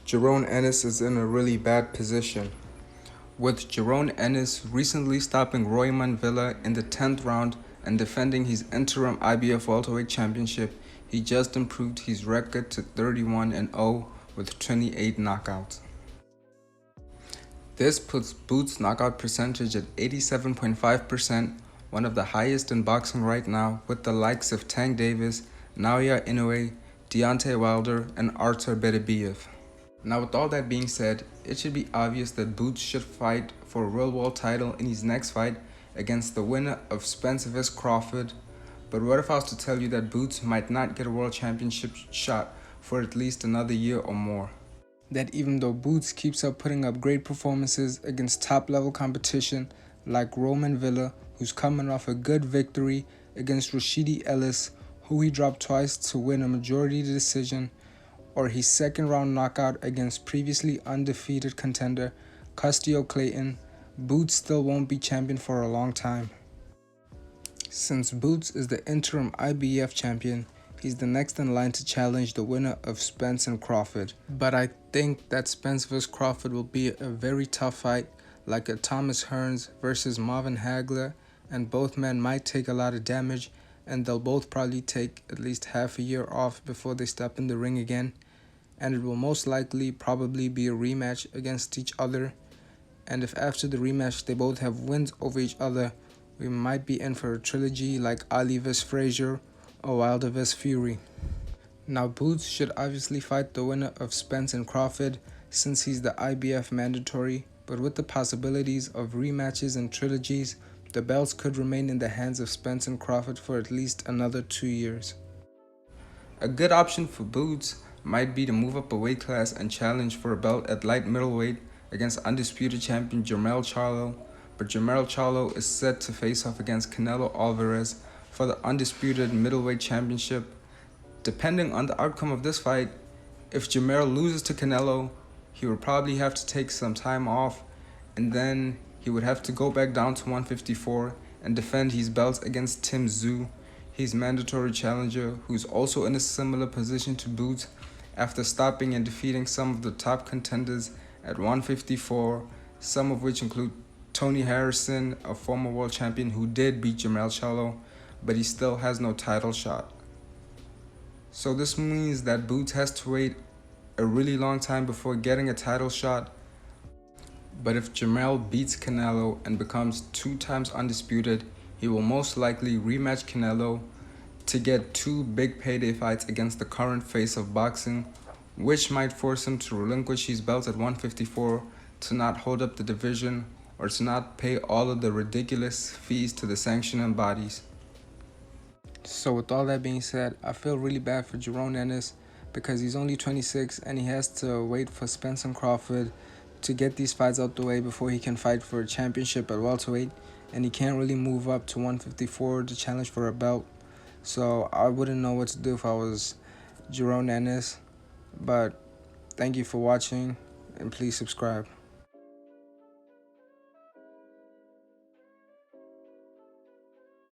Jaron Ennis is in a really bad position, with Jaron Ennis recently stopping Royman Villa in the 10th round and defending his interim IBF welterweight championship. He just improved his record to 31-0 with 28 knockouts. This puts Boots' knockout percentage at 87.5%, one of the highest in boxing right now, with the likes of Tank Davis, Naoya Inoue, Deontay Wilder, and Artur Beterbiev. Now, with all that being said, it should be obvious that Boots should fight for a real world title in his next fight against the winner of Spence vs. Crawford. But what if I was to tell you that Boots might not get a world championship shot for at least another year or more? That even though Boots keeps up putting up great performances against top-level competition like Roman Villa, who's coming off a good victory against Rashidi Ellis, who he dropped twice to win a majority decision, or his second-round knockout against previously undefeated contender Custio Clayton, Boots still won't be champion for a long time. Since Boots is the interim IBF champion, he's the next in line to challenge the winner of Spence and Crawford. But I think that Spence vs. Crawford will be a very tough fight, like a Thomas Hearns versus Marvin Hagler, and both men might take a lot of damage, and they'll both probably take at least half a year off before they step in the ring again. And it will most likely probably be a rematch against each other. And if after the rematch they both have wins over each other, we might be in for a trilogy like Ali vs. Frazier or Wilder vs. Fury. Now, Boots should obviously fight the winner of Spence and Crawford since he's the IBF mandatory, but with the possibilities of rematches and trilogies, the belts could remain in the hands of Spence and Crawford for at least another 2 years. A good option for Boots might be to move up a weight class and challenge for a belt at light middleweight against undisputed champion Jermell Charlo, but Jermell Charlo is set to face off against Canelo Alvarez for the undisputed middleweight championship. Depending on the outcome of this fight, if Jermell loses to Canelo, he would probably have to take some time off, and then he would have to go back down to 154 and defend his belts against Tim Tszyu, his mandatory challenger, who's also in a similar position to Boots after stopping and defeating some of the top contenders at 154, some of which include Tony Harrison, a former world champion who did beat Jermell Charlo, but he still has no title shot. So this means that Boots has to wait a really long time before getting a title shot. But if Jermell beats Canelo and becomes 2 times undisputed, he will most likely rematch Canelo to get 2 big payday fights against the current face of boxing, which might force him to relinquish his belts at 154 to not hold up the division or to not pay all of the ridiculous fees to the sanctioning bodies. So with all that being said, I feel really bad for Jaron Ennis because he's only 26 and he has to wait for Spence and Crawford to get these fights out the way before he can fight for a championship at welterweight, and he can't really move up to 154 to challenge for a belt. So I wouldn't know what to do if I was Jaron Ennis. But thank you for watching, and please subscribe.